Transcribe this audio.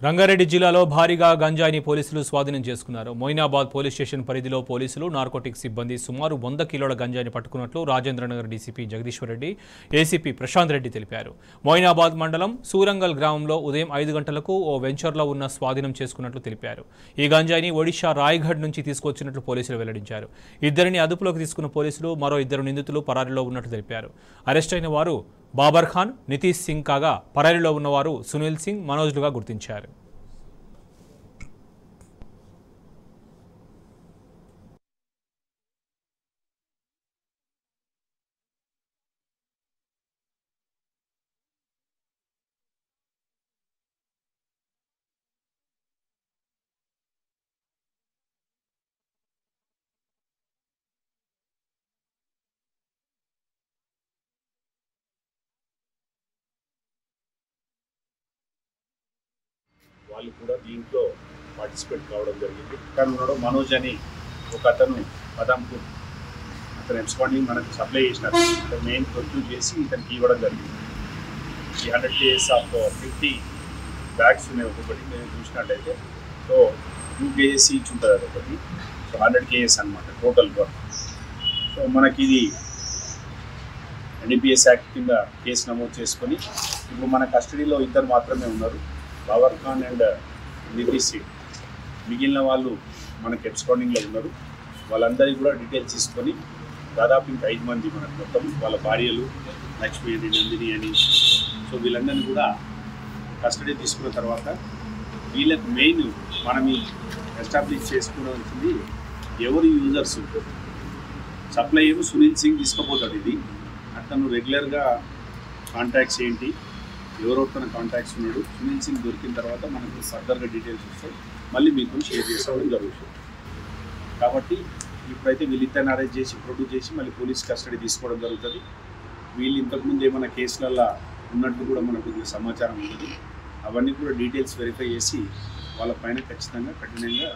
రంగారెడ్డి జిల్లాలో భారీగా గంజాయిని పోలీసులు స్వాధీనం చేసుకున్నారు. మొయినాబాద్ పోలీస్ స్టేషన్ పరిధిలో పోలీసులు నార్కోటిక్స్ సిబ్బంది సుమారు 100 కిలోల గంజాయిని పట్టుకున్నట్లు రాజేంద్రనగర్ డీసీపీ జగదీశ్వర్ రెడ్డి, ఏసీపీ ప్రశాంత్ రెడ్డి తెలిపారు. మొయినాబాద్ మండలం సూరంగల్ గ్రామంలో ఉదయం 5 గంటలకు ఓ వెంచర్లో ఉన్న స్వాధీనం చేసుకున్నట్లు తెలిపారు. ఈ గంజాయిని ఒడిషా రాయ్గఢ్ నుంచి తీసుకొచ్చినట్లు పోలీసులు వెల్లడించారు. ఇద్దరిని అదుపులోకి తీసుకున్న పోలీసులు మరో 2 నిందితులు పరారీలో ఉన్నట్లు తెలిపారు. అరెస్ట్ అయిన వారు బాబర్ ఖాన్, నితీష్ సింగ్ కాగా పరారీలో ఉన్నవారు సునీల్ సింగ్, మనోజ్లుగా గుర్తించారు. వాళ్ళు కూడా దీంట్లో పార్టిసిపేట్ కావడం జరిగింది. ఉన్నాడు మనోజ్ అని ఒక అతను పదంపూర్, అతను ఎబ్స్కాండింగ్ మనకు సప్లై చేసినారు. అతను మెయిన్ ప్రొడ్యూస్ చేసి ఇతనికి ఇవ్వడం జరిగింది. ఈ 100 kgs ఆఫ్ 50 బ్యాగ్స్ ఉన్నాయి. ఒక్కొక్కటి మేము చూసినట్లయితే సో 2 kgs ఈచ్ ఉంటుంది అది ఒకటి. సో 100 kgs అనమాట టోటల్ వర్క్. సో మనకి ఇది NDPS యాక్ట్ కింద కేసు నమోదు చేసుకొని ఇప్పుడు మన కస్టడీలో ఇద్దరు మాత్రమే ఉన్నారు, బాబర్ ఖాన్ అండ్ నితీష్ సింగ్. మిగిలిన వాళ్ళు మనకి ఎబ్స్కాండింగ్లో ఉన్నారు. వాళ్ళందరికీ కూడా డీటెయిల్స్ తీసుకొని దాదాపు ఇంకా 5 మంది మనకు మొత్తం వాళ్ళ భార్యలు లక్ష్మి అని, నందిని అని. సో వీళ్ళందరినీ కూడా కస్టడీ తీసుకున్న తర్వాత వీళ్ళకి మెయిన్ మనం ఎస్టాబ్లిష్ చేసుకోవాల్సింది ఎవరు యూజర్స్. సప్లై ఏమో సునీల్ సింగ్ తీసుకుపోతాడు. ఇది అతను రెగ్యులర్గా కాంటాక్ట్స్ ఏంటి, ఎవరో తన కాంటాక్ట్స్ ఉన్నాడు. సునీల్ సింగ్ దొరికిన తర్వాత మనకు ఫర్దర్గా డీటెయిల్స్ వస్తాయి, మళ్ళీ మీకు షేర్ చేసుకోవడం జరుగుతుంది. కాబట్టి ఇప్పుడైతే వీళ్ళిద్దరిని అరెస్ట్ చేసి ప్రొడ్యూస్ చేసి మళ్ళీ పోలీస్ కస్టడీ తీసుకోవడం జరుగుతుంది. వీళ్ళు ఇంతకుముందు ఏమైనా కేసులలో ఉన్నట్టు కూడా మనకు సమాచారం ఉంటుంది. అవన్నీ కూడా డీటెయిల్స్ వెరిఫై చేసి వాళ్ళ పైన ఖచ్చితంగా కఠినంగా